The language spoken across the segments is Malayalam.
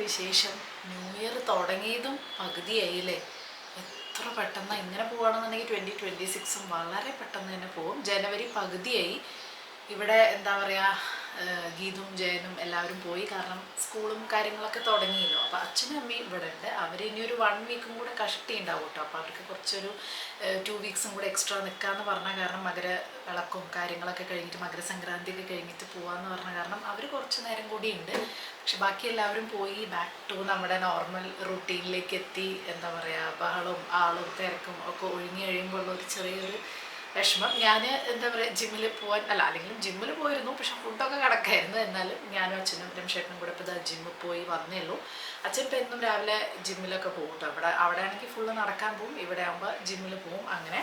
വിശേഷം? ന്യൂ ഇയർ തുടങ്ങിയതും പകുതിയായില്ലേ? എത്ര പെട്ടെന്ന് ഇങ്ങനെ പോവുകയാണെന്നുണ്ടെങ്കിൽ 2026 വളരെ പെട്ടെന്ന് തന്നെ പോകും. ജനുവരി പകുതിയായി. ഇവിടെ എന്താ പറയുക, ഗീതും ജയനും എല്ലാവരും പോയി. കാരണം സ്കൂളും കാര്യങ്ങളൊക്കെ തുടങ്ങിയല്ലോ. അപ്പോൾ അച്ഛനും അമ്മയും ഇവിടെ ഉണ്ട്. അവർ ഇനി ഒരു 1 വീക്കും കൂടെ കഷ്ടി ഉണ്ടാവും കേട്ടോ. അപ്പോൾ അവർക്ക് കുറച്ചൊരു 2 വീക്സും കൂടെ എക്സ്ട്രാ നിൽക്കാമെന്ന് പറഞ്ഞാൽ, കാരണം മകര വിളക്കും കാര്യങ്ങളൊക്കെ കഴിഞ്ഞിട്ട് മകരസംക്രാന്തിയൊക്കെ കഴിഞ്ഞിട്ട് പോകാമെന്ന് പറഞ്ഞ കാരണം അവർ കുറച്ച് നേരം കൂടി ഉണ്ട്. പക്ഷെ ബാക്കി എല്ലാവരും പോയി ബാക്ക് ടു നമ്മുടെ നോർമൽ റൂട്ടീനിലേക്ക് എത്തി. എന്താ പറയുക, ബഹളവും ആളും തിരക്കും ഒക്കെ ഒഴിഞ്ഞു കഴിയുമ്പോൾ ഒരു ചെറിയൊരു വിഷമം. ഞാൻ എന്താ പറയുക, ജിമ്മിൽ പോകാൻ അല്ലെങ്കിലും ജിമ്മിൽ പോയിരുന്നു, പക്ഷെ ഫുഡൊക്കെ കണക്കായിരുന്നു. എന്നാലും ഞാനും അച്ഛനും രമേശേട്ടനും കൂടെ ഇപ്പോൾ ജിമ്മിൽ പോയി വന്നേ ഉള്ളൂ. അച്ഛൻ ഇപ്പം എന്നും രാവിലെ ജിമ്മിലൊക്കെ പോകും കേട്ടോ. അവിടെ ആണെങ്കിൽ ഫുള്ള് നടക്കാൻ പോകും, ഇവിടെ ആകുമ്പോൾ ജിമ്മിൽ പോകും. അങ്ങനെ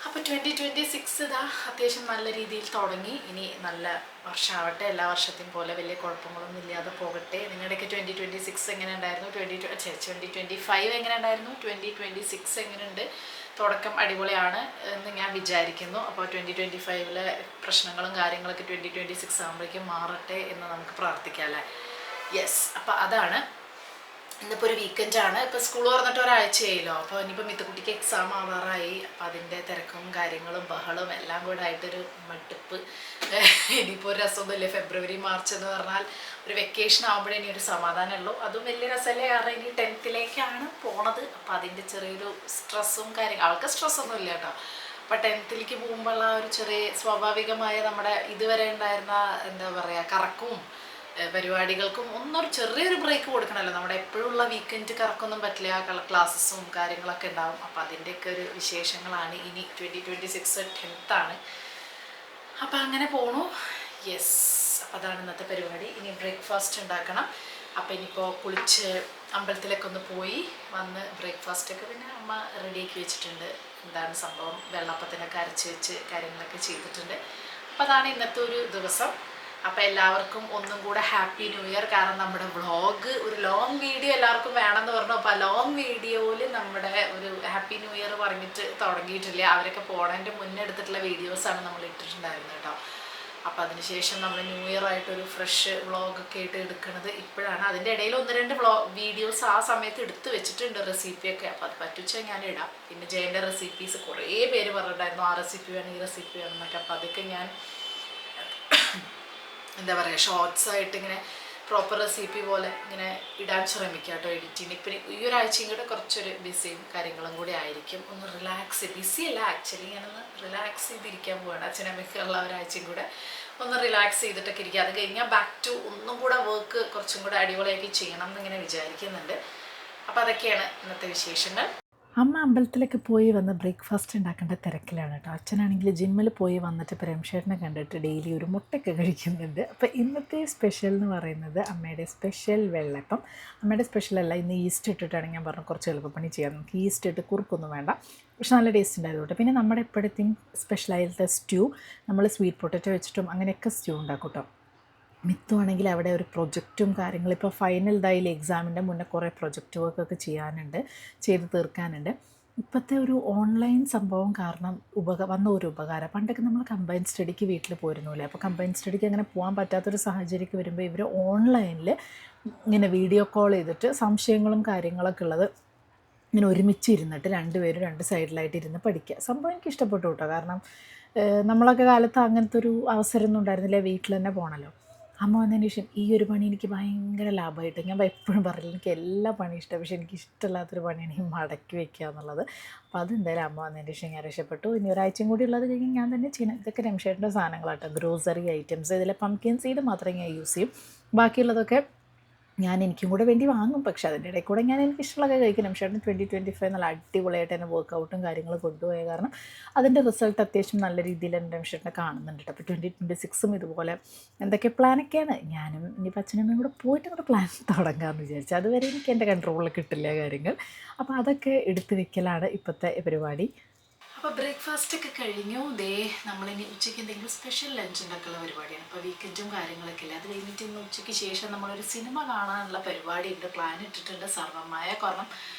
അപ്പോൾ 2026 ഇതാ അത്യാവശ്യം നല്ല രീതിയിൽ തുടങ്ങി. ഇനി നല്ല വർഷമാവട്ടെ, എല്ലാ വർഷത്തെയും പോലെ വലിയ കുഴപ്പങ്ങളൊന്നും ഇല്ലാതെ പോകട്ടെ. നിങ്ങളുടെയൊക്കെ 2026 എങ്ങനെ ഉണ്ടായിരുന്നു? 2025 എങ്ങനെ ഉണ്ടായിരുന്നു? 2026 എങ്ങനെയുണ്ട്? തുടക്കം അടിപൊളിയാണ് എന്ന് ഞാൻ വിചാരിക്കുന്നു. അപ്പോൾ 2025 പ്രശ്നങ്ങളും കാര്യങ്ങളൊക്കെ 2026 ആകുമ്പോഴേക്കും മാറട്ടെ എന്ന് നമുക്ക് പ്രാർത്ഥിക്കാം അല്ലേ? യെസ്. അപ്പോൾ അതാണ്. ഇന്നിപ്പോൾ ഒരു വീക്കെൻഡാണ്. ഇപ്പോൾ സ്കൂൾ തുറന്നിട്ട് ഒരാഴ്ചയായല്ലോ. അപ്പോൾ ഇനിയിപ്പോൾ മിത്തുക്കുട്ടിക്ക് എക്സാം ആവാറായി. അപ്പോൾ അതിൻ്റെ തിരക്കും കാര്യങ്ങളും ബഹളും എല്ലാം കൂടെ ആയിട്ടൊരു മടുപ്പ്. ഇനിയിപ്പോൾ ഒരു രസമൊന്നുമില്ല. ഫെബ്രുവരി മാർച്ച് എന്ന് പറഞ്ഞാൽ ഒരു വെക്കേഷൻ ആകുമ്പോഴേ ഇനി ഒരു സമാധാനമുള്ളൂ. അതും വലിയ രസമല്ലേ, കാരണം ഇനി 10th പോണത്. അപ്പോൾ അതിൻ്റെ ചെറിയൊരു സ്ട്രെസ്സും അവൾക്ക് സ്ട്രെസ്സൊന്നും ഇല്ല കേട്ടോ. അപ്പോൾ 10th പോകുമ്പോഴുള്ള ഒരു ചെറിയ സ്വാഭാവികമായ നമ്മുടെ ഇതുവരെ ഉണ്ടായിരുന്ന എന്താ പറയുക, കറക്കവും പരിപാടികൾക്കും ഒന്നൊരു ചെറിയൊരു ബ്രേക്ക് കൊടുക്കണമല്ലോ. നമ്മുടെ എപ്പോഴുള്ള വീക്കെൻഡ് കറക്കൊന്നും പറ്റില്ല, ക്ലാസ്സസും കാര്യങ്ങളൊക്കെ ഉണ്ടാവും. അപ്പോൾ അതിൻ്റെയൊക്കെ ഒരു വിശേഷങ്ങളാണ് ഇനി. 2026 10th ആണ്. അപ്പോൾ അങ്ങനെ പോണു. യെസ്. അപ്പോൾ അതാണ് ഇന്നത്തെ പരിപാടി. ഇനി ബ്രേക്ക്ഫാസ്റ്റ് ഉണ്ടാക്കണം. അപ്പോൾ ഇനിയിപ്പോൾ കുളിച്ച് അമ്പലത്തിലൊക്കെ ഒന്ന് പോയി വന്ന് ബ്രേക്ക്ഫാസ്റ്റൊക്കെ പിന്നെ അമ്മ റെഡിയാക്കി വെച്ചിട്ടുണ്ട്. എന്താണ് സംഭവം, വെള്ളപ്പത്തിനൊക്കെ അരച്ച് വെച്ച് കാര്യങ്ങളൊക്കെ ചെയ്തിട്ടുണ്ട്. അപ്പോൾ അതാണ് ഇന്നത്തെ ഒരു ദിവസം. അപ്പോൾ എല്ലാവർക്കും ഒന്നും കൂടെ ഹാപ്പി ന്യൂ ഇയർ. കാരണം നമ്മുടെ വ്ളോഗ് ഒരു ലോങ് വീഡിയോ എല്ലാവർക്കും വേണമെന്ന് പറഞ്ഞു. അപ്പോൾ ആ ലോങ് വീഡിയോയിൽ നമ്മുടെ ഒരു ഹാപ്പി ന്യൂ ഇയർ പറഞ്ഞിട്ട് തുടങ്ങിയിട്ടില്ല. അവരൊക്കെ പോണതിൻ്റെ മുന്നേ എടുത്തിട്ടുള്ള വീഡിയോസാണ് നമ്മൾ ഇട്ടിട്ടുണ്ടായിരുന്നത് കേട്ടോ. അപ്പോൾ അതിനുശേഷം നമ്മൾ ന്യൂ ഇയർ ആയിട്ടൊരു ഫ്രഷ് വ്ളോഗൊക്കെ ആയിട്ട് എടുക്കുന്നത് ഇപ്പോഴാണ്. അതിൻ്റെ ഇടയിൽ 1-2 വീഡിയോസ് ആ സമയത്ത് എടുത്ത് വെച്ചിട്ടുണ്ട്, റെസിപ്പിയൊക്കെ. അപ്പോൾ അത് പറ്റുവെച്ചാൽ ഞാൻ ഇടാം. പിന്നെ ജയൻ്റെ റെസിപ്പീസ് കുറേ പേര് പറഞ്ഞിട്ടുണ്ടായിരുന്നു, ആ റെസിപ്പി വേണം ഈ റെസിപ്പി വേണം എന്നൊക്കെ. അപ്പോൾ അതൊക്കെ ഞാൻ എന്താ പറയുക, ഷോർട്സ് ആയിട്ട് ഇങ്ങനെ പ്രോപ്പർ റെസിപ്പി പോലെ ഇങ്ങനെ ഇടാൻ ശ്രമിക്കാം കേട്ടോ എഡിറ്റിങ്. ഇപ്പം ഈ ഒരാഴ്ചയും കൂടെ കുറച്ചൊരു ബിസിയും കാര്യങ്ങളും കൂടി ആയിരിക്കും. ഒന്ന് റിലാക്സ്, ബിസി അല്ല ആക്ച്വലി, ഞാനൊന്ന് റിലാക്സ് ചെയ്തിരിക്കാൻ പോവാണ്. അച്ഛനമ്മയ്ക്കുള്ള ഒരാഴ്ചയും കൂടെ ഒന്ന് റിലാക്സ് ചെയ്തിട്ടൊക്കെ ഇരിക്കുക. അത് കഴിഞ്ഞാൽ ബാക്ക് ടു ഒന്നും കൂടെ വർക്ക് കുറച്ചും കൂടെ അടിപൊളിയാക്കി ചെയ്യണം എന്നിങ്ങനെ വിചാരിക്കുന്നുണ്ട്. അപ്പോൾ അതൊക്കെയാണ് ഇന്നത്തെ വിശേഷങ്ങൾ. അമ്മ അമ്പലത്തിലൊക്കെ പോയി വന്ന് ബ്രേക്ക്ഫാസ്റ്റ് ഉണ്ടാക്കേണ്ട തിരക്കിലാണ് കേട്ടോ. അച്ഛനാണെങ്കിൽ ജിമ്മിൽ പോയി വന്നിട്ട് പ്രേംശേട്ടനെ കണ്ടിട്ട് ഡെയിലി ഒരു മുട്ടയൊക്കെ കഴിക്കുന്നുണ്ട്. അപ്പോൾ ഇന്നത്തെ സ്പെഷ്യൽ എന്ന് പറയുന്നത് അമ്മയുടെ സ്പെഷ്യൽ വെള്ളപ്പം. അമ്മയുടെ സ്പെഷ്യലല്ല, ഇന്ന് ഈസ്റ്റ് ഇട്ടിട്ടാണ്. ഞാൻ പറഞ്ഞു കുറച്ച് എളുപ്പപ്പണി ചെയ്യാം, നമുക്ക് ഈസ്റ്റ് ഇട്ട് കുറുക്കൊന്നും വേണ്ട, പക്ഷെ നല്ല ടേസ്റ്റ് ഉണ്ടായതുകൊണ്ട്. പിന്നെ നമ്മുടെ എപ്പോഴത്തെയും സ്പെഷ്യലായിട്ടുള്ള സ്റ്റ്യൂ, നമ്മൾ സ്വീറ്റ് പൊട്ടറ്റോ വെച്ചിട്ടും അങ്ങനെയൊക്കെ സ്റ്റ്യൂ ഉണ്ടാക്കും കേട്ടോ. മിത്തു ആണെങ്കിൽ അവിടെ ഒരു പ്രൊജക്റ്റും കാര്യങ്ങളും, ഇപ്പോൾ ഫൈനൽ ഇതായില്ല, എക്സാമിൻ്റെ മുന്നേ കുറേ പ്രൊജക്റ്റ് വർക്കൊക്കെ ചെയ്യാനുണ്ട്, ചെയ്ത് തീർക്കാനുണ്ട്. ഇപ്പോഴത്തെ ഒരു ഓൺലൈൻ സംഭവം കാരണം വന്ന ഒരു ഉപകാരം. പണ്ടൊക്കെ നമ്മൾ കമ്പൈൻ സ്റ്റഡിക്ക് വീട്ടിൽ പോയിരുന്നില്ലേ. അപ്പോൾ കമ്പൈൻ സ്റ്റഡിക്ക് അങ്ങനെ പോകാൻ പറ്റാത്തൊരു സാഹചര്യമൊക്കെ വരുമ്പോൾ ഇവർ ഓൺലൈനിൽ ഇങ്ങനെ വീഡിയോ കോൾ ചെയ്തിട്ട് സംശയങ്ങളും കാര്യങ്ങളൊക്കെ ഉള്ളത് ഇങ്ങനെ ഒരുമിച്ച് ഇരുന്നിട്ട് 2 പേരും 2 സൈഡിലായിട്ട് ഇരുന്ന് പഠിക്കുക. സംഭവം എനിക്ക് ഇഷ്ടപ്പെട്ടു കേട്ടോ. കാരണം നമ്മളൊക്കെ കാലത്ത് അങ്ങനത്തെ ഒരു അവസരമൊന്നും ഉണ്ടായിരുന്നില്ല, വീട്ടിൽ തന്നെ പോകണമല്ലോ. അമ്മ വന്നതിന് ശേഷം ഈ ഒരു പണി എനിക്ക് ഭയങ്കര ലാഭമായിട്ട്, ഞാൻ എപ്പോഴും പറയില്ല എനിക്ക് എല്ലാ പണിയും ഇഷ്ടമാണ്, പക്ഷേ എനിക്ക് ഇഷ്ടമില്ലാത്തൊരു പണിയാണ് ഈ മടക്കി വെക്കുക എന്നുള്ളത്. അപ്പോൾ അതെന്തായാലും അമ്മ വന്നതിന് ശേഷം ഞാൻ രക്ഷപ്പെട്ടു. ഇനി ഒരാഴ്ചയും കൂടി ഉള്ളത് കഴിഞ്ഞ് ഞാൻ തന്നെ ചെയ്യണം. ഇതൊക്കെ രമേശേട്ടൻ്റെ സാധനങ്ങളാട്ടോ, ഗ്രോസറി ഐറ്റംസ്. ഇതിൽ പംകിൻ സീഡ് മാത്രമേ ഞാൻ യൂസ് ചെയ്യും, ബാക്കിയുള്ളതൊക്കെ ഞാൻ എനിക്കും കൂടെ വേണ്ടി വാങ്ങും. പക്ഷേ അതിൻ്റെ ഇടയിൽ കൂടെ ഞാൻ എനിക്കിഷ്ടമുള്ളതൊക്കെ കഴിക്കും. രമേശേട്ടൻ 2025 നല്ല അടിപൊളിയായിട്ട് തന്നെ വർക്കൗട്ടും കാര്യങ്ങളും കൊണ്ടുപോയ കാരണം അതിൻ്റെ റിസൾട്ട് അത്യാവശ്യം നല്ല രീതിയിൽ തന്നെ രമേശേട്ടനെ കാണുന്നുണ്ട്. അപ്പോൾ 2026 ഇതുപോലെ എന്തൊക്കെ പ്ലാനൊക്കെയാണ്. ഞാനും ഇനിയിപ്പോൾ അച്ഛനമ്മയും കൂടെ പോയിട്ട് കൂടെ പ്ലാൻ തുടങ്ങാമെന്ന് വിചാരിച്ചു. അതുവരെ എനിക്ക് എൻ്റെ കൺട്രോളിൽ കിട്ടില്ല കാര്യങ്ങൾ. അപ്പോൾ അതൊക്കെ എടുത്തു വെക്കലാണ് ഇപ്പോഴത്തെ പരിപാടി. അപ്പോൾ ബ്രേക്ക്ഫാസ്റ്റൊക്കെ കഴിഞ്ഞു. നമ്മളിനി ഉച്ചയ്ക്ക് എന്തെങ്കിലും സ്പെഷ്യൽ ലഞ്ച് ഉണ്ടാക്കുന്ന പരിപാടിയാണ്. അപ്പോൾ വീക്കെൻഡും കാര്യങ്ങളൊക്കെ ഇല്ല. അത് കഴിഞ്ഞിട്ട് ഇന്ന് ഉച്ചയ്ക്ക് ശേഷം നമ്മളൊരു സിനിമ കാണാനുള്ള പരിപാടി ഉണ്ട്, പ്ലാൻ ഇട്ടിട്ടുണ്ട്. സർവമായ കാരണം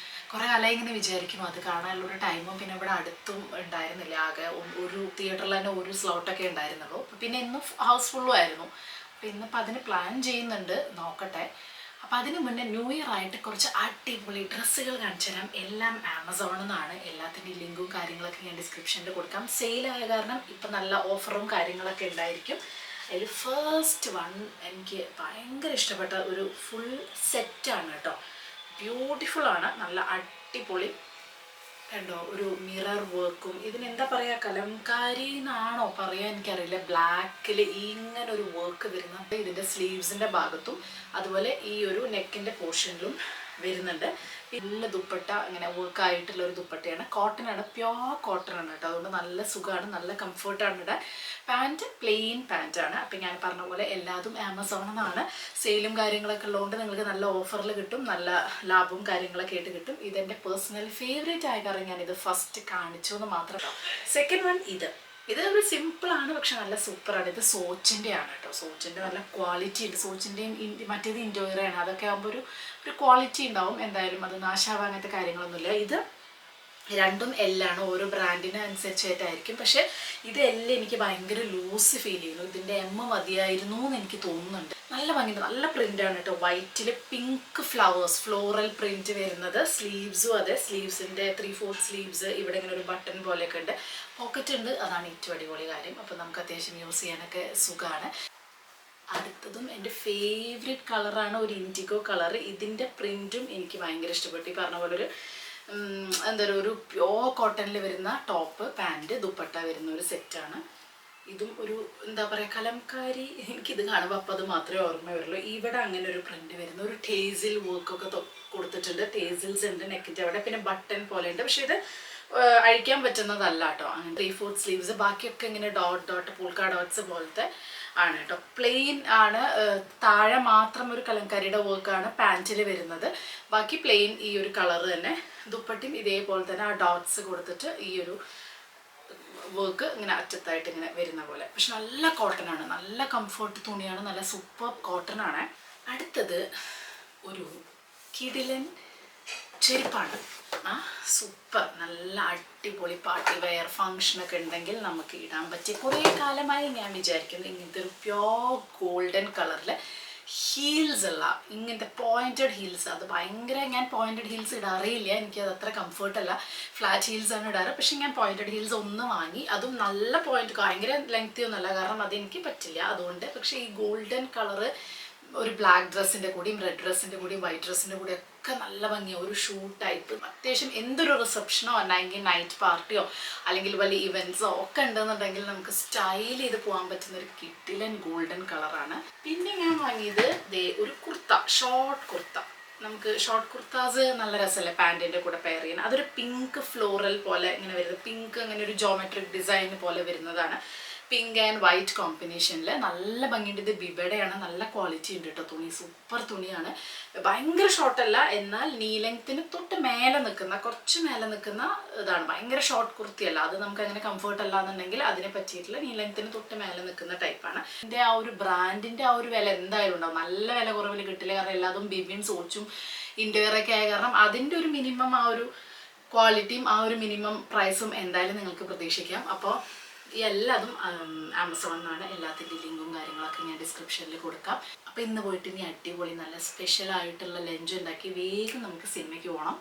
കുറേ കാലമായി ഇങ്ങനെ വിചാരിക്കുന്നു അത് കാണാനുള്ളൊരു ടൈമും പിന്നെ ഇവിടെ അടുത്തും ഉണ്ടായിരുന്നില്ല. ആകെ ഒരു തിയേറ്ററിൽ തന്നെ ഒരു സ്ലോട്ടൊക്കെ ഉണ്ടായിരുന്നുള്ളൂ. പിന്നെ ഇന്ന് ഹൗസ്ഫുള്ളും ആയിരുന്നു. അപ്പോൾ ഇന്നിപ്പോൾ അതിന് പ്ലാൻ ചെയ്യുന്നുണ്ട്, നോക്കട്ടെ. അപ്പോൾ അതിന് മുന്നേ ന്യൂ ഇയർ ആയിട്ട് കുറച്ച് അടിപൊളി ഡ്രസ്സുകൾ കാണിച്ചു തരാം. എല്ലാം ആമസോണിൽ നിന്നാണ്. എല്ലാത്തിൻ്റെയും ലിങ്കും കാര്യങ്ങളൊക്കെ ഞാൻ ഡിസ്ക്രിപ്ഷനിൽ കൊടുക്കാം. സെയിലായ കാരണം ഇപ്പം നല്ല ഓഫറും കാര്യങ്ങളൊക്കെ ഉണ്ടായിരിക്കും. അതിൽ ഫസ്റ്റ് വൺ എനിക്ക് ഭയങ്കര ഇഷ്ടപ്പെട്ട ഒരു ഫുൾ സെറ്റാണ് കേട്ടോ. ബ്യൂട്ടിഫുള്ളാണ്, നല്ല അടിപൊളി കണ്ടോ. ഒരു മിറർ വർക്കും, ഇതിനെന്താ പറയുക, കലംകാരി എന്നാണോ പറയാൻ എനിക്കറിയില്ല. ബ്ലാക്കിൽ ഇങ്ങനെ ഒരു വർക്ക് വരുന്നുണ്ട് ഇതിൻ്റെ സ്ലീവ്സിൻ്റെ ഭാഗത്തും അതുപോലെ ഈ ഒരു നെക്കിൻ്റെ പോർഷനിലും വരുന്നുണ്ട്. നല്ല ദുപ്പട്ട, ഇങ്ങനെ വർക്കായിട്ടുള്ള ഒരു ദുപ്പട്ടയാണ്. കോട്ടനാണ്, പ്യോർ കോട്ടൺ ആണ് കേട്ടോ. അതുകൊണ്ട് നല്ല സുഖമാണ്, നല്ല കംഫർട്ടാണ് ഇടാൻ. പാൻറ്റ് പ്ലെയിൻ പാൻറ്റാണ്. അപ്പം ഞാൻ പറഞ്ഞ പോലെ എല്ലാതും ആമസോണിൽ നിന്നാണ്. സെയിലും കാര്യങ്ങളൊക്കെ ഉള്ളതുകൊണ്ട് നിങ്ങൾക്ക് നല്ല ഓഫറിൽ കിട്ടും, നല്ല ലാഭവും കാര്യങ്ങളൊക്കെ ആയിട്ട് കിട്ടും. ഇതെൻ്റെ പേഴ്സണൽ ഫേവറേറ്റ് ആയ കാരണം ഞാനിത് ഫസ്റ്റ് കാണിച്ചു എന്ന് മാത്രം. സെക്കൻഡ് വൺ ഇത് ഒരു സിമ്പിളാണ്, പക്ഷെ നല്ല സൂപ്പറാണ്. ഇത് സോച്ചിൻ്റെ ആണ് കേട്ടോ. സോച്ചിൻ്റെ നല്ല ക്വാളിറ്റി ഉണ്ട്. സോച്ചിൻ്റെയും മറ്റേത് ഇൻഡോയറാണ്. അതൊക്കെ ആകുമ്പോൾ ഒരു ക്വാളിറ്റി ഉണ്ടാവും. എന്തായാലും അത് നാശാവാൻ അങ്ങനത്തെ കാര്യങ്ങളൊന്നുമില്ല. ഇത് രണ്ടും എല്ലാണ്, ഓരോ ബ്രാൻഡിന് അനുസരിച്ചായിട്ടായിരിക്കും. പക്ഷേ ഇത് എല്ലാം എനിക്ക് ഭയങ്കര ലൂസ് ഫീൽ ചെയ്യുന്നു. ഇതിൻ്റെ മതിയായിരുന്നു എന്ന് എനിക്ക് തോന്നുന്നുണ്ട്. നല്ല ഭംഗിയുണ്ട്, നല്ല പ്രിൻ്റാണ് കേട്ടോ. വൈറ്റിൽ പിങ്ക് ഫ്ലവേഴ്സ്, ഫ്ലോറൽ പ്രിൻറ്റ് വരുന്നത്. സ്ലീവ്സും അതെ, സ്ലീവ്സിൻ്റെ 3/4 സ്ലീവ്സ്. ഇവിടെ ഇങ്ങനെ ഒരു ബട്ടൺ പോലെയൊക്കെ ഉണ്ട്, പോക്കറ്റ് ഉണ്ട്. അതാണ് ഏറ്റവും അടിപൊളി കാര്യം. അപ്പോൾ നമുക്ക് അത്യാവശ്യം യൂസ് ചെയ്യാനൊക്കെ സുഖമാണ്. അടുത്തതും എൻ്റെ ഫേവറേറ്റ് കളറാണ്, ഒരു ഇൻഡിഗോ കളർ. ഇതിൻ്റെ പ്രിൻറ്റും എനിക്ക് ഭയങ്കര ഇഷ്ടപ്പെട്ടു. ഈ പറഞ്ഞ പോലെ എന്താ പറയുക, ഒരു പ്യോർ കോട്ടണിൽ വരുന്ന ടോപ്പ്, പാൻറ്റ്, ദുപ്പട്ട വരുന്ന ഒരു സെറ്റാണ്. ഇതും ഒരു എന്താ പറയുക, കലംകാരി. എനിക്കിത് കാണുമ്പോൾ അപ്പോൾ അത് മാത്രമേ ഓർമ്മ വരുള്ളൂ. ഇവിടെ അങ്ങനെ ഒരു പ്രിൻറ്റ് വരുന്ന ഒരു ടേസിൽ വർക്കൊക്കെ കൊടുത്തിട്ടുണ്ട്. ടേസിൽസ് ഉണ്ട് നെക്കിൻ്റെ അവിടെ, പിന്നെ ബട്ടൺ പോലെ ഉണ്ട്. പക്ഷേ ഇത് അഴിക്കാൻ പറ്റുന്നതല്ല കേട്ടോ. അങ്ങനെ 3/4 സ്ലീവ്സ്, ബാക്കിയൊക്കെ ഇങ്ങനെ ഡോട്ട് പൂൾക്കാ ഡോട്ട്സ് പോലത്തെ ആണ് കേട്ടോ. പ്ലെയിൻ ആണ്, താഴെ മാത്രം ഒരു കലംകാരിയുടെ വർക്കാണ് പാൻറ്റിൽ വരുന്നത്. ബാക്കി പ്ലെയിൻ ഈ ഒരു കളർ തന്നെ. ദുപ്പട്ടിയും ഇതേപോലെ തന്നെ ആ ഡോട്ട്സ് കൊടുത്തിട്ട് ഈ ഒരു വർക്ക് ഇങ്ങനെ അറ്റത്തായിട്ട് ഇങ്ങനെ വരുന്ന പോലെ. പക്ഷെ നല്ല കോട്ടൺ ആണ്, നല്ല കംഫർട്ട് തുണിയാണ്, നല്ല സൂപ്പർ കോട്ടൺ ആണ്. അടുത്തത് ഒരു കിടിലൻ ചെരുപ്പാണ്. സൂപ്പർ, നല്ല അടിപൊളി പാർട്ടി വെയർ ഫങ്ഷനൊക്കെ ഉണ്ടെങ്കിൽ നമുക്ക് ഇടാൻ പറ്റിയ. കുറേ കാലമായി ഞാൻ വിചാരിക്കുന്നു ഇങ്ങനത്തെ ഒരു പ്യോർ ഗോൾഡൻ കളറിൽ ഹീൽസ് ഉള്ള ഇങ്ങനത്തെ പോയിൻറ്റഡ് ഹീൽസ്. അത് ഭയങ്കര, ഞാൻ പോയിൻറ്റഡ് ഹീൽസ് ഇടാറില്ല, എനിക്കത് അത്ര കംഫർട്ടല്ല. ഫ്ലാറ്റ് ഹീൽസാണ് ഇടാറ്. പക്ഷെ ഞാൻ പോയിൻറ്റഡ് ഹീൽസ് ഒന്ന് വാങ്ങി, അതും നല്ല പോയിൻറ്റ്, ഭയങ്കര ലെങ്തി ഒന്നുമല്ല, കാരണം അതെനിക്ക് പറ്റില്ല അതുകൊണ്ട്. പക്ഷേ ഈ ഗോൾഡൻ കളറ് ഒരു ബ്ലാക്ക് ഡ്രസ്സിൻ്റെ കൂടിയും റെഡ് ഡ്രസ്സിൻ്റെ കൂടിയും വൈറ്റ് ഡ്രസ്സിൻ്റെ കൂടിയും ഒക്കെ നല്ല ഭംഗിയാണ്. ഒരു ഷൂ ടൈപ്പ്, അത്യാവശ്യം എന്തൊരു റിസപ്ഷനോ അല്ലെങ്കിൽ നൈറ്റ് പാർട്ടിയോ അല്ലെങ്കിൽ വലിയ ഇവൻറ്റ്സോ ഒക്കെ ഉണ്ടെന്നുണ്ടെങ്കിൽ നമുക്ക് സ്റ്റൈൽ ചെയ്ത് പോകാൻ പറ്റുന്ന ഒരു കിടിലൻ ഗോൾഡൻ കളറാണ്. പിന്നെ ഞാൻ വാങ്ങിയത് ഒരു കുർത്ത, ഷോർട്ട് കുർത്ത. നമുക്ക് ഷോർട്ട് കുർത്താസ് നല്ല രസമല്ലേ പാൻറ്റിൻ്റെ കൂടെ പെയർ ചെയ്യാൻ. അതൊരു പിങ്ക് ഫ്ലോറൽ പോലെ ഇങ്ങനെ വരുന്നത്, പിങ്ക് അങ്ങനെ ഒരു ജോമെട്രിക് ഡിസൈൻ പോലെ വരുന്നതാണ്. പിങ്ക് ആൻഡ് വൈറ്റ് കോമ്പിനേഷനിൽ നല്ല ഭംഗിയുണ്ട്. ഇത് ബിബയുടെ നല്ല ക്വാളിറ്റി ഉണ്ട് കേട്ടോ. തുണി സൂപ്പർ തുണിയാണ്. ഭയങ്കര ഷോർട്ടല്ല, എന്നാൽ നീ ലെങ്ത്തിന് തൊട്ട് മേലെ നിൽക്കുന്ന, കുറച്ച് മേലെ നിൽക്കുന്ന ഇതാണ്. ഭയങ്കര ഷോർട്ട് കുർത്തിയല്ല, അത് നമുക്ക് അങ്ങനെ കംഫർട്ട് അല്ല എന്നുണ്ടെങ്കിൽ അതിനെ പറ്റിയിട്ടുള്ള നീ ലെങ്ത്തിന് തൊട്ട് മേലെ നിൽക്കുന്ന ടൈപ്പാണ്. ഇതിൻ്റെ ആ ഒരു ബ്രാൻഡിൻ്റെ ആ ഒരു വില എന്തായാലും ഉണ്ടാവും. നല്ല വില കുറവിൽ കിട്ടില്ല, കാരണം എല്ലാതും ബിബിയും സോച്ചും ഇൻഡോയറൊക്കെ ആയ കാരണം അതിൻ്റെ ഒരു മിനിമം ആ ഒരു ക്വാളിറ്റിയും ആ ഒരു മിനിമം പ്രൈസും എന്തായാലും നിങ്ങൾക്ക് പ്രതീക്ഷിക്കാം. അപ്പോൾ ഈ എല്ലാതും ആമസോണിൽ നിന്നാണ്. എല്ലാത്തിൻ്റെ ലിങ്കും കാര്യങ്ങളൊക്കെ ഞാൻ ഡിസ്ക്രിപ്ഷനിൽ കൊടുക്കാം. അപ്പോൾ ഇന്ന് പോയിട്ട് ഇനി അടിപൊളി നല്ല സ്പെഷ്യലായിട്ടുള്ള ലഞ്ച് ഉണ്ടാക്കി വേഗം നമുക്ക് സിനിമയ്ക്ക് പോകണം.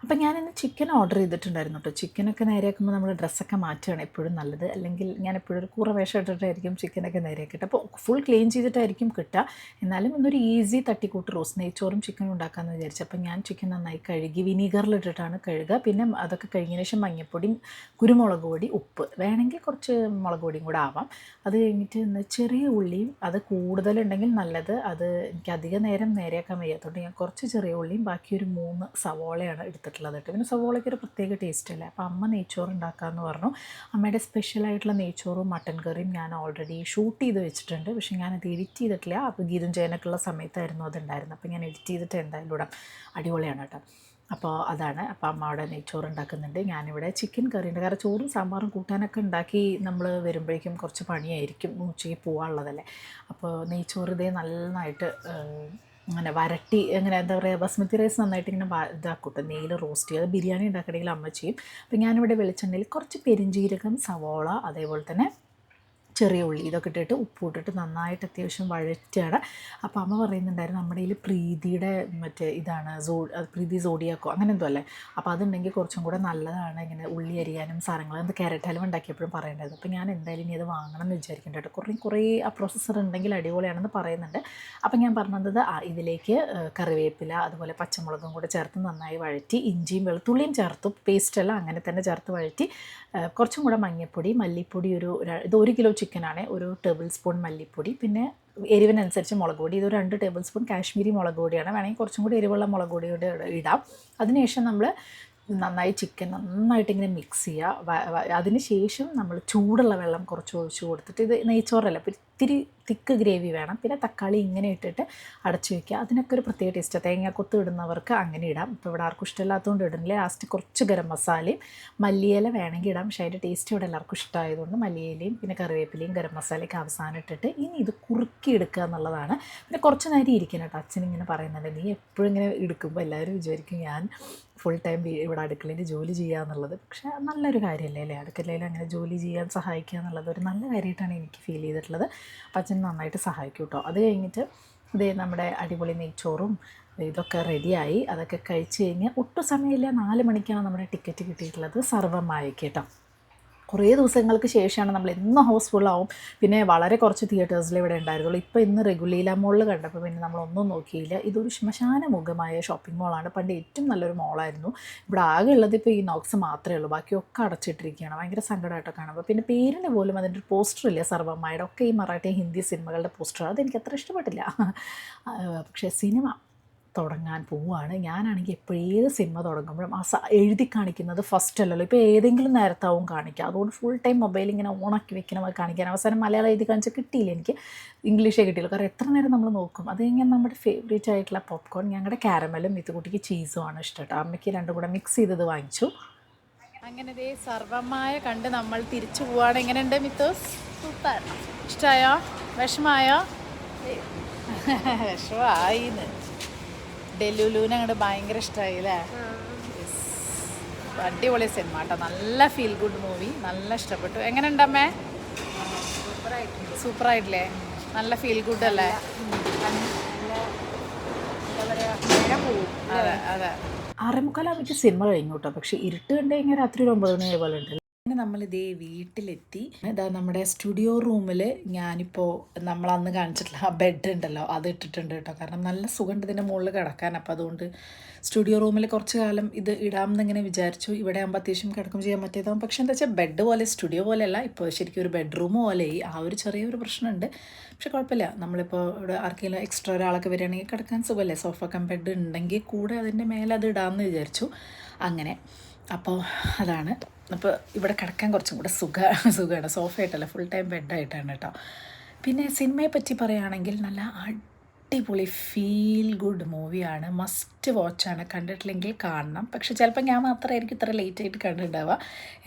അപ്പം ഞാനിന്ന് ചിക്കൻ ഓർഡർ ചെയ്തിട്ടുണ്ടായിരുന്നു കേട്ടോ. ചിക്കനൊക്കെ നേരെയാക്കുമ്പോൾ നമ്മൾ ഡ്രസ്സൊക്കെ മാറ്റുകയാണ് എപ്പോഴും നല്ലത്. അല്ലെങ്കിൽ ഞാൻ എപ്പോഴും ഒരു കൂറ വേഷം ഇട്ടിട്ടായിരിക്കും ചിക്കനൊക്കെ നേരെയാക്കിയിട്ട്. അപ്പോൾ ഫുൾ ക്ലീൻ ചെയ്തിട്ടായിരിക്കും കിട്ടുക. എന്നാലും ഇന്നൊരു ഈസി തട്ടിക്കൂട്ട് റോസ്റ്റ് നെയ്ച്ചോറും ചിക്കനും ഉണ്ടാക്കാമെന്ന് വിചാരിച്ചു. അപ്പം ഞാൻ ചിക്കൻ നന്നായി കഴുകി വിനീഗറിലിട്ടിട്ടാണ് കഴുകുക. പിന്നെ അതൊക്കെ കഴുകിയതിന് ശേഷം മഞ്ഞൾപ്പൊടിയും കുരുമുളക് പൊടി, ഉപ്പ്, വേണമെങ്കിൽ കുറച്ച് മുളക് പൊടിയും കൂടെ ആവാം. അത് കഴിഞ്ഞിട്ട് ചെറിയ ഉള്ളിയും, അത് കൂടുതലുണ്ടെങ്കിൽ നല്ലത്. അത് എനിക്ക് അധിക നേരം നേരെയാക്കാൻ വയ്യാത്തതുകൊണ്ട് ഞാൻ കുറച്ച് ചെറിയ ഉള്ളിയും ബാക്കി ഒരു 3 സവോളയാണ് എടുത്തിട്ടുള്ളത് കേട്ടോ. പിന്നെ സവോളയ്ക്ക് ഒരു പ്രത്യേക ടേസ്റ്റ് അല്ലേ. അപ്പോൾ അമ്മ നെയ്ച്ചോറ് ഉണ്ടാക്കാമെന്ന് പറഞ്ഞു. അമ്മയുടെ സ്പെഷ്യലായിട്ടുള്ള നെയ്ച്ചോറും മട്ടൻ കറിയും ഞാൻ ഓൾറെഡി ഷൂട്ട് ചെയ്ത് വെച്ചിട്ടുണ്ട്. പക്ഷേ ഞാനത് എഡിറ്റ് ചെയ്തിട്ടില്ല. അപ്പോൾ ഗീതും ജയനൊക്കെയുള്ള സമയത്തായിരുന്നു അതുണ്ടായിരുന്നത്. അപ്പോൾ ഞാൻ എഡിറ്റ് ചെയ്തിട്ട് എന്തായാലും ഇടാം. അടിപൊളിയാണ് കേട്ടോ. അപ്പോൾ അതാണ്. അപ്പോൾ അമ്മ അവിടെ നെയ്ച്ചോറ് ഉണ്ടാക്കുന്നുണ്ട്. ഞാനിവിടെ ചിക്കൻ കറി ഉണ്ട്. കാരണം ചോറും സാമ്പാറും കൂട്ടാനൊക്കെ ഉണ്ടാക്കി നമ്മൾ വരുമ്പോഴേക്കും കുറച്ച് പണിയായിരിക്കും, ഉച്ചയ്ക്ക് പോകാനുള്ളതല്ലേ. അപ്പോൾ നെയ്ച്ചോറ് ഇതേ നന്നായിട്ട് അങ്ങനെ വരട്ടി, അങ്ങനെ എന്താ പറയുക, ബസ്മതി റൈസ് നന്നായിട്ട് ഇങ്ങനെ ഇതാക്കൂട്ടെ, നെയ്യിൽ റോസ്റ്റ് ചെയ്ത് ബിരിയാണി ഉണ്ടാക്കണമെങ്കിൽ അമ്മ ചെയ്യും. അപ്പോൾ ഞാനിവിടെ വെളിച്ചെണ്ണയിൽ കുറച്ച് പെരിഞ്ജീരകം, സവോള, അതേപോലെ തന്നെ ചെറിയ ഉള്ളി ഇതൊക്കെ ഇട്ടിട്ട് ഉപ്പ് ഇട്ടിട്ട് നന്നായിട്ട് അത്യാവശ്യം വഴറ്റുകയാണ്. അപ്പോൾ അമ്മ പറയുന്നുണ്ടായിരുന്നു നമ്മുടെ കയ്യിൽ പ്രീതിയുടെ മറ്റേ ഇതാണ് പ്രീതി സോഡിയാക്കോ അങ്ങനെ എന്തോ അല്ലേ, അപ്പോൾ അതുണ്ടെങ്കിൽ കുറച്ചും കൂടെ നല്ലതാണ് ഇങ്ങനെ ഉള്ളി അരിയാനും സാധനങ്ങൾ. എന്ത് ക്യാരറ്റ് ഹൽവ ഉണ്ടാക്കിയപ്പോഴും പറയേണ്ടത്. അപ്പോൾ ഞാൻ എന്തായാലും ഇനി അത് വാങ്ങണം എന്ന് വിചാരിക്കുന്നുണ്ട് കേട്ടോ. കുറേ ആ പ്രോസസ്സർ ഉണ്ടെങ്കിൽ അടിപൊളിയാണെന്ന് പറയുന്നുണ്ട്. അപ്പോൾ ഞാൻ പറഞ്ഞത് ഇതിലേക്ക് കറിവേപ്പില അതുപോലെ പച്ചമുളകും കൂടെ ചേർത്ത് നന്നായി വഴറ്റി ഇഞ്ചിയും വെളുത്തുള്ളിയും ചേർത്തു, പേസ്റ്റെല്ലാം അങ്ങനെ തന്നെ ചേർത്ത് വഴറ്റി കുറച്ചും കൂടെ മഞ്ഞൾപ്പൊടി മല്ലിപ്പൊടി ഇത് 1 കിലോ ചിക്കനാണ്, 1 ടേബിൾ സ്പൂൺ മല്ലിപ്പൊടി, പിന്നെ എരിവിനനുസരിച്ച് മുളക് പൊടി, ഇത് 2 ടേബിൾ സ്പൂൺ കാശ്മീരി മുളക് പൊടിയാണ്, വേണമെങ്കിൽ കുറച്ചും കൂടി എരിവുള്ള മുളക് പൊടി കൂടെ ഇടാം. അതിനുശേഷം നമ്മൾ നന്നായി ചിക്കൻ നന്നായിട്ട് ഇങ്ങനെ മിക്സ് ചെയ്യുക. അതിന് ശേഷം നമ്മൾ ചൂടുള്ള വെള്ളം കുറച്ച് ഒഴിച്ച് കൊടുത്തിട്ട്, ഇത് നെയ്ച്ചോറല്ല അപ്പോൾ ഇത്തിരി തിക്ക് ഗ്രേവി വേണം, പിന്നെ തക്കാളി ഇങ്ങനെ ഇട്ടിട്ട് അടച്ചു വയ്ക്കുക. അതിനൊക്കെ ഒരു പ്രത്യേക ടേസ്റ്റ്. തേങ്ങാക്കൊത്ത് ഇടുന്നവർക്ക് അങ്ങനെ ഇടാം, ഇപ്പോൾ ഇവിടെ ആർക്കും ഇഷ്ടമില്ലാത്തതുകൊണ്ട് ഇടുന്നില്ല. ലാസ്റ്റ് കുറച്ച് ഗരം മസാലയും മല്ലിയില വേണമെങ്കിൽ ഇടാം, പക്ഷേ അതിൻ്റെ ടേസ്റ്റ് ഇവിടെ എല്ലാവർക്കും ഇഷ്ടമായതുകൊണ്ട് മല്ലിയിലയും പിന്നെ കറിവേപ്പിലയും ഗരം മസാലയൊക്കെ അവസാനം ഇട്ടിട്ട് ഇനി ഇത് കുറുക്കി എടുക്കുക എന്നുള്ളതാണ്. പിന്നെ കുറച്ച് നേരം ഇരിക്കണം കേട്ടോ. അച്ഛനിങ്ങനെ പറയുന്നുണ്ട്, നീ എപ്പോഴും ഇങ്ങനെ എടുക്കുമ്പോൾ എല്ലാവരും വിചാരിക്കും ഞാൻ ഫുൾ ടൈം ഇവിടെ അടുക്കളയിൽ ജോലി ചെയ്യുക എന്നുള്ളത്. പക്ഷേ നല്ലൊരു കാര്യമല്ലേ അല്ലേ, അടുക്കളയിൽ അങ്ങനെ ജോലി ചെയ്യാൻ സഹായിക്കുക എന്നുള്ളത് ഒരു നല്ല കാര്യമായിട്ടാണ് എനിക്ക് ഫീൽ ചെയ്തിട്ടുള്ളത്. അപ്പം അച്ഛൻ നന്നായിട്ട് സഹായിക്കും കേട്ടോ. അത് കഴിഞ്ഞിട്ട് ഇതേ നമ്മുടെ അടിപൊളി നെയ്ച്ചോറും ഇതൊക്കെ റെഡിയായി. അതൊക്കെ കഴിച്ച് കഴിഞ്ഞ് ഒട്ടും സമയമില്ല, 4 മണിക്കാണ് നമ്മുടെ ടിക്കറ്റ് കിട്ടിയിട്ടുള്ളത് സർവ്വമായയ്ക്ക് കേട്ടോ. കുറേ ദിവസങ്ങൾക്ക് ശേഷമാണ് നമ്മൾ എന്നും ഹൗസ്ഫുള്ളാവും. പിന്നെ വളരെ കുറച്ച് തിയേറ്റേഴ്സിൽ ഇവിടെ ഉണ്ടായിരുന്നുള്ളൂ. ഇപ്പോൾ ഇന്ന് റെഗുലീല മോളിൽ കണ്ടപ്പോൾ പിന്നെ നമ്മളൊന്നും നോക്കിയില്ല. ഇതൊരു ശ്മശാന മുഖമായ ഷോപ്പിംഗ് മോളാണ്. പണ്ട് ഏറ്റവും നല്ലൊരു മോളായിരുന്നു. ഇവിടെ ആകെ ഉള്ളത് ഇപ്പോൾ ഈ നോക്സ് മാത്രമേ ഉള്ളൂ, ബാക്കിയൊക്കെ അടച്ചിട്ടിരിക്കുകയാണ്. ഭയങ്കര സങ്കടമായിട്ടൊക്കെ കാണുമ്പോൾ. പിന്നെ പേരിന് പോലും അതിൻ്റെ ഒരു പോസ്റ്റർ ഇല്ല, സർവ്വമായുടെ ഒക്കെ ഈ മറാഠി ഹിന്ദി സിനിമകളുടെ പോസ്റ്റർ. അതെനിക്ക് അത്ര ഇഷ്ടപ്പെട്ടില്ല. പക്ഷേ സിനിമ തുടങ്ങാൻ പോവുകയാണ്. ഞാനാണെങ്കിൽ ഏത് സിനിമ തുടങ്ങുമ്പോഴും എഴുതി കാണിക്കുന്നത് ഫസ്റ്റ് അല്ലല്ലോ, ഇപ്പോൾ ഏതെങ്കിലും നേരത്താവും കാണിക്കുക. അതുകൊണ്ട് ഫുൾ ടൈം മൊബൈൽ ഇങ്ങനെ ഓണാക്കി വെക്കണം അത് കാണിക്കാൻ. അവസാനം മലയാളം എഴുതി കാണിച്ചാൽ കിട്ടിയില്ല, എനിക്ക് ഇംഗ്ലീഷേ കിട്ടിയില്ല. കാരണം എത്ര നേരം നമ്മൾ നോക്കും. അത് കഴിഞ്ഞാൽ നമ്മുടെ ഫേവറേറ്റ് ആയിട്ടുള്ള പോപ്കോൺ, ഞങ്ങളുടെ കാരമലും മിത്തുകുട്ടിക്ക് ചീസുമാണ് ഇഷ്ടം കേട്ടോ. അമ്മയ്ക്ക് രണ്ടും കൂടെ മിക്സ് ചെയ്തത് വാങ്ങിച്ചു. അങ്ങനെ ദേ സർവ്വമായ കണ്ട് നമ്മൾ തിരിച്ചു പോവാണ്. എങ്ങനെയുണ്ട് മിത്തോസ്? സൂപ്പർ. ഇഷ്ടമായോ? വിഷമായോ? വിഷമായിന്ന്. ഡെലുലുവിനെ അങ്ങോട്ട് ഭയങ്കര ഇഷ്ടമായി അല്ലേ? അടിപൊളി സിനിമ കേട്ടോ, നല്ല ഫീൽ ഗുഡ് മൂവി, നല്ല ഇഷ്ടപ്പെട്ടു. എങ്ങനെയുണ്ടമ്മേ? സൂപ്പറായിട്ടില്ലേ? നല്ല ഫീൽ ഗുഡ് അല്ലേ? അതെ അതെ. 6:45 സിനിമ കഴിഞ്ഞു കേട്ടോ. പക്ഷേ ഇരുട്ട് കണ്ടു കഴിഞ്ഞാൽ രാത്രി ഒരു 9 മണി പോലെ ഉണ്ട്. പിന്നെ നമ്മളിതേ വീട്ടിലെത്തി. ഇതാ നമ്മുടെ സ്റ്റുഡിയോ റൂമിൽ ഞാനിപ്പോൾ നമ്മളന്ന് കാണിച്ചിട്ടുള്ള ആ ബെഡ് ഉണ്ടല്ലോ അത് ഇട്ടിട്ടുണ്ട് കേട്ടോ. കാരണം നല്ല സുഖമുണ്ട് ഇതിൻ്റെ മുകളിൽ കിടക്കാൻ. അപ്പോൾ അതുകൊണ്ട് സ്റ്റുഡിയോ റൂമിൽ കുറച്ച് കാലം ഇത് ഇടാമെന്നിങ്ങനെ വിചാരിച്ചു. ഇവിടെ ആകുമ്പോൾ അത്യാവശ്യം കിടക്കും ചെയ്യാൻ പറ്റിയതാകും. പക്ഷേ എന്താ വെച്ചാൽ ബെഡ് പോലെ സ്റ്റുഡിയോ പോലെയല്ല, ഇപ്പോൾ ശരിക്കും ഒരു ബെഡ്റൂം പോലെ ആ ഒരു ചെറിയൊരു പ്രശ്നമുണ്ട്. പക്ഷെ കുഴപ്പമില്ല, നമ്മളിപ്പോൾ ഇവിടെ ആർക്കെങ്കിലും എക്സ്ട്രാ ഒരാളൊക്കെ വരികയാണെങ്കിൽ കിടക്കാൻ സുഖമല്ലേ. സോഫ കം ബെഡ് ഉണ്ടെങ്കിൽ കൂടെ അതിൻ്റെ മേലെ അത് ഇടാമെന്ന് വിചാരിച്ചു. അങ്ങനെ അപ്പോൾ അതാണ്. അപ്പോൾ ഇവിടെ കിടക്കാൻ കുറച്ചും കൂടെ സുഖമാണ്. സോഫയായിട്ടല്ല, ഫുൾ ടൈം ബെഡായിട്ടാണ് കേട്ടോ. പിന്നെ സിനിമയെ പറ്റി പറയുകയാണെങ്കിൽ നല്ല അടിപൊളി ഫീൽ ഗുഡ് മൂവിയാണ്, മസ്റ്റ് വാച്ചാണ്. കണ്ടിട്ടില്ലെങ്കിൽ കാണണം. പക്ഷെ ചിലപ്പോൾ ഞാൻ മാത്രമായിരിക്കും ഇത്ര ലേറ്റായിട്ട് കണ്ടിട്ടുണ്ടാവുക.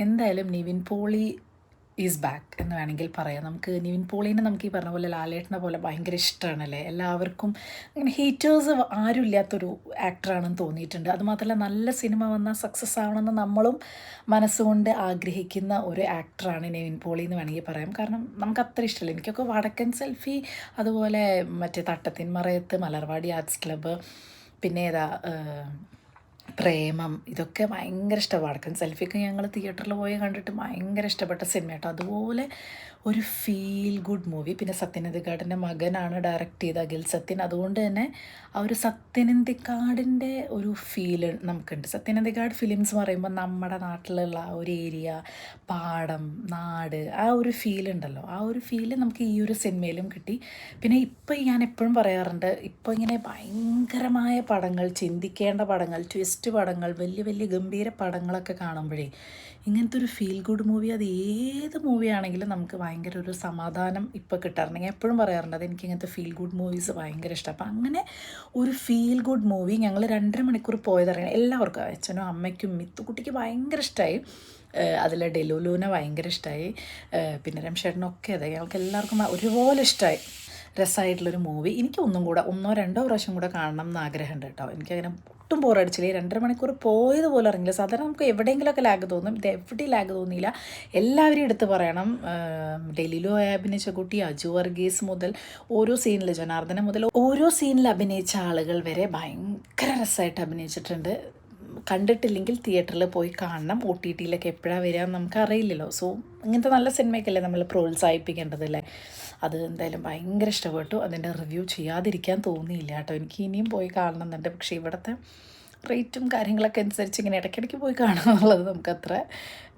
എന്തായാലും നിവിൻ പോളി ഈസ് ബാക്ക് എന്ന് വേണമെങ്കിൽ പറയാം. നമുക്ക് നിവിൻ പോളീനെ നമുക്ക് ഈ പറഞ്ഞ പോലെ ലാലേട്ടനെ പോലെ ഭയങ്കര ഇഷ്ടമാണല്ലേ. എല്ലാവർക്കും അങ്ങനെ ഹേറ്റേഴ്സ് ആരും ഇല്ലാത്തൊരു ആക്ടറാണെന്ന് തോന്നിയിട്ടുണ്ട്. അതുമാത്രമല്ല നല്ല സിനിമ വന്നാൽ സക്സസ് ആവണമെന്ന് നമ്മളും മനസ്സുകൊണ്ട് ആഗ്രഹിക്കുന്ന ഒരു ആക്ടറാണ് നിവിൻ പോളി എന്ന് വേണമെങ്കിൽ പറയാം. കാരണം നമുക്ക് അത്ര ഇഷ്ടമല്ല. എനിക്കൊക്കെ വടക്കൻ സെൽഫി, അതുപോലെ മറ്റേ തട്ടത്തിൻ മറയത്ത്, മലർവാടി ആർട്സ് ക്ലബ്ബ്, പിന്നെ ഏതാ പ്രേമം, ഇതൊക്കെ ഭയങ്കര ഇഷ്ടമാണ്. വടക്കൻ സെൽഫിയൊക്കെ ഞങ്ങൾ തിയേറ്ററിൽ പോയി കണ്ടിട്ട് ഭയങ്കര ഇഷ്ടപ്പെട്ട സിനിമ കേട്ടോ. അതുപോലെ ഒരു ഫീൽ ഗുഡ് മൂവി. പിന്നെ സത്യനന്ദിക്കാടിൻ്റെ മകനാണ് ഡയറക്റ്റ് ചെയ്ത അഖിൽ സത്യൻ. അതുകൊണ്ട് തന്നെ ആ ഒരു സത്യനന്ദിക്കാടിൻ്റെ ഒരു ഫീല് നമുക്കുണ്ട്. സത്യനന്ദിക്കാട് ഫിലിംസ് പറയുമ്പോൾ നമ്മുടെ നാട്ടിലുള്ള ആ ഒരു ഏരിയ, പാടം, നാട്, ആ ഒരു ഫീലുണ്ടല്ലോ, ആ ഒരു ഫീല് നമുക്ക് ഈ ഒരു സിനിമയിലും കിട്ടി. പിന്നെ ഇപ്പം ഞാൻ എപ്പോഴും പറയാറുണ്ട്, ഇപ്പോൾ ഇങ്ങനെ ഭയങ്കരമായ പടങ്ങൾ, ചിന്തിക്കേണ്ട പടങ്ങൾ, ട്വിസ്റ്റ് പടങ്ങൾ, വലിയ വലിയ ഗംഭീര പടങ്ങളൊക്കെ കാണുമ്പോഴേ ഇങ്ങനത്തെ ഒരു ഫീൽ ഗുഡ് മൂവി, അത് ഏത് മൂവിയാണെങ്കിലും നമുക്ക് ഭയങ്കര ഒരു സമാധാനം ഇപ്പോൾ കിട്ടാറുണ്ട്. ഞാൻ എപ്പോഴും പറയാറുണ്ട് അത് എനിക്ക് ഇങ്ങനത്തെ ഫീൽ ഗുഡ് മൂവീസ് ഭയങ്കര ഇഷ്ടം. അപ്പം അങ്ങനെ ഒരു ഫീൽ ഗുഡ് മൂവി ഞങ്ങൾ 2.5 മണിക്കൂർ പോയതറിയണം. എല്ലാവർക്കും, അച്ഛനും അമ്മയ്ക്കും മിത്തുകുട്ടിക്ക് ഭയങ്കര ഇഷ്ടമായി. അതിൽ ഡെലുലുവിനെ ഭയങ്കര ഇഷ്ടമായി. പിന്നെ രംഷേട്ടനൊക്കെ അതെ, ഞങ്ങൾക്ക് എല്ലാവർക്കും ഒരുപോലെ ഇഷ്ടമായി. രസമായിട്ടുള്ളൊരു മൂവി. എനിക്ക് ഒന്നും കൂടെ 1-2 പ്രാവശ്യം കൂടെ കാണണം എന്ന് ആഗ്രഹമുണ്ട് കേട്ടോ. എനിക്കങ്ങനെ ഒട്ടും ബോറടിച്ചില്ല. 2.5 മണിക്കൂർ പോയതുപോലെ അറിഞ്ഞില്ല. സാധാരണ നമുക്ക് എവിടെയെങ്കിലുമൊക്കെ ലാഗ് തോന്നും, ഇത് എവിടെയും ലാഗ് തോന്നിയില്ല. എല്ലാവരും എടുത്ത് പറയണം. ഡെലിലു അഭിനയിച്ച കുട്ടി, അജു വർഗീസ് മുതൽ ഓരോ സീനിൽ, ജനാർദ്ദന മുതൽ ഓരോ സീനിൽ അഭിനയിച്ച ആളുകൾ വരെ ഭയങ്കര രസമായിട്ട് അഭിനയിച്ചിട്ടുണ്ട്. കണ്ടിട്ടില്ലെങ്കിൽ തിയേറ്ററിൽ പോയി കാണണം. OTT-യിലൊക്കെ എപ്പോഴാണ് വരിക നമുക്ക് അറിയില്ലല്ലോ. സോ ഇങ്ങനത്തെ നല്ല സിനിമയ്ക്കല്ലേ നമ്മൾ പ്രോത്സാഹിപ്പിക്കേണ്ടതല്ലേ. അത് എന്തായാലും ഭയങ്കര ഇഷ്ടപ്പെട്ടു. അതിൻ്റെ റിവ്യൂ ചെയ്യാതിരിക്കാൻ തോന്നിയില്ല കേട്ടോ. എനിക്ക് ഇനിയും പോയി കാണണമെന്നുണ്ട്. പക്ഷേ ഇവിടുത്തെ റേറ്റും കാര്യങ്ങളൊക്കെ അനുസരിച്ച് ഇങ്ങനെ ഇടയ്ക്കിടയ്ക്ക് പോയി കാണുക എന്നുള്ളത് നമുക്കത്ര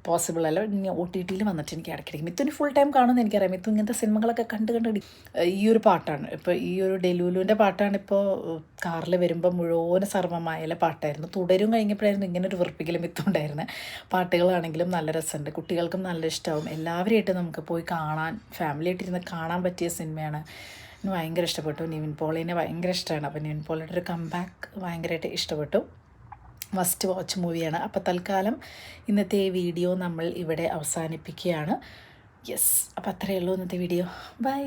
പോസിബിൾ അല്ല. ഇനി OTT-യിൽ വന്നിട്ട് എനിക്ക് ഇടയ്ക്കിടയ്ക്ക് മിത്തുന് ഫുൾ ടൈം കാണുമെന്ന് എനിക്കറിയാം. മിത്തു ഇങ്ങനത്തെ സിനിമകളൊക്കെ കണ്ട് ഈ ഒരു പാട്ടാണ് ഇപ്പോൾ, ഈ ഒരു ഡെലൂലുവിൻ്റെ പാട്ടാണ് ഇപ്പോൾ കാറിൽ വരുമ്പോൾ മുഴുവൻ സർവ്വമായാലെ പാട്ടായിരുന്നു. തുടരും കഴിഞ്ഞപ്പോഴായിരുന്നു ഇങ്ങനെ ഒരു വെറുപ്പിക്കലും മിത്തുണ്ടായിരുന്നത്. പാട്ടുകളാണെങ്കിലും നല്ല രസമുണ്ട്, കുട്ടികൾക്കും നല്ല ഇഷ്ടമാവും. എല്ലാവരെയായിട്ട് നമുക്ക് പോയി കാണാൻ, ഫാമിലി ആയിട്ടിരുന്ന് കാണാൻ പറ്റിയ സിനിമയാണ്. എനിക്ക് ഭയങ്കര ഇഷ്ടപ്പെട്ടു. നിവിൻ പോളിനെ ഭയങ്കര ഇഷ്ടമാണ്. അപ്പോൾ നിവിൻ പോളിയുടെ ഒരു കംബാക്ക് ഭയങ്കരമായിട്ട് ഇഷ്ടപ്പെട്ടു. മസ്റ്റ് വാച്ച് മൂവിയാണ്. അപ്പോൾ തൽക്കാലം ഇന്നത്തെ വീഡിയോ നമ്മൾ ഇവിടെ അവസാനിപ്പിക്കുകയാണ്. യെസ്, അപ്പോൾ അത്രയേ ഉള്ളൂ ഇന്നത്തെ വീഡിയോ. ബൈ.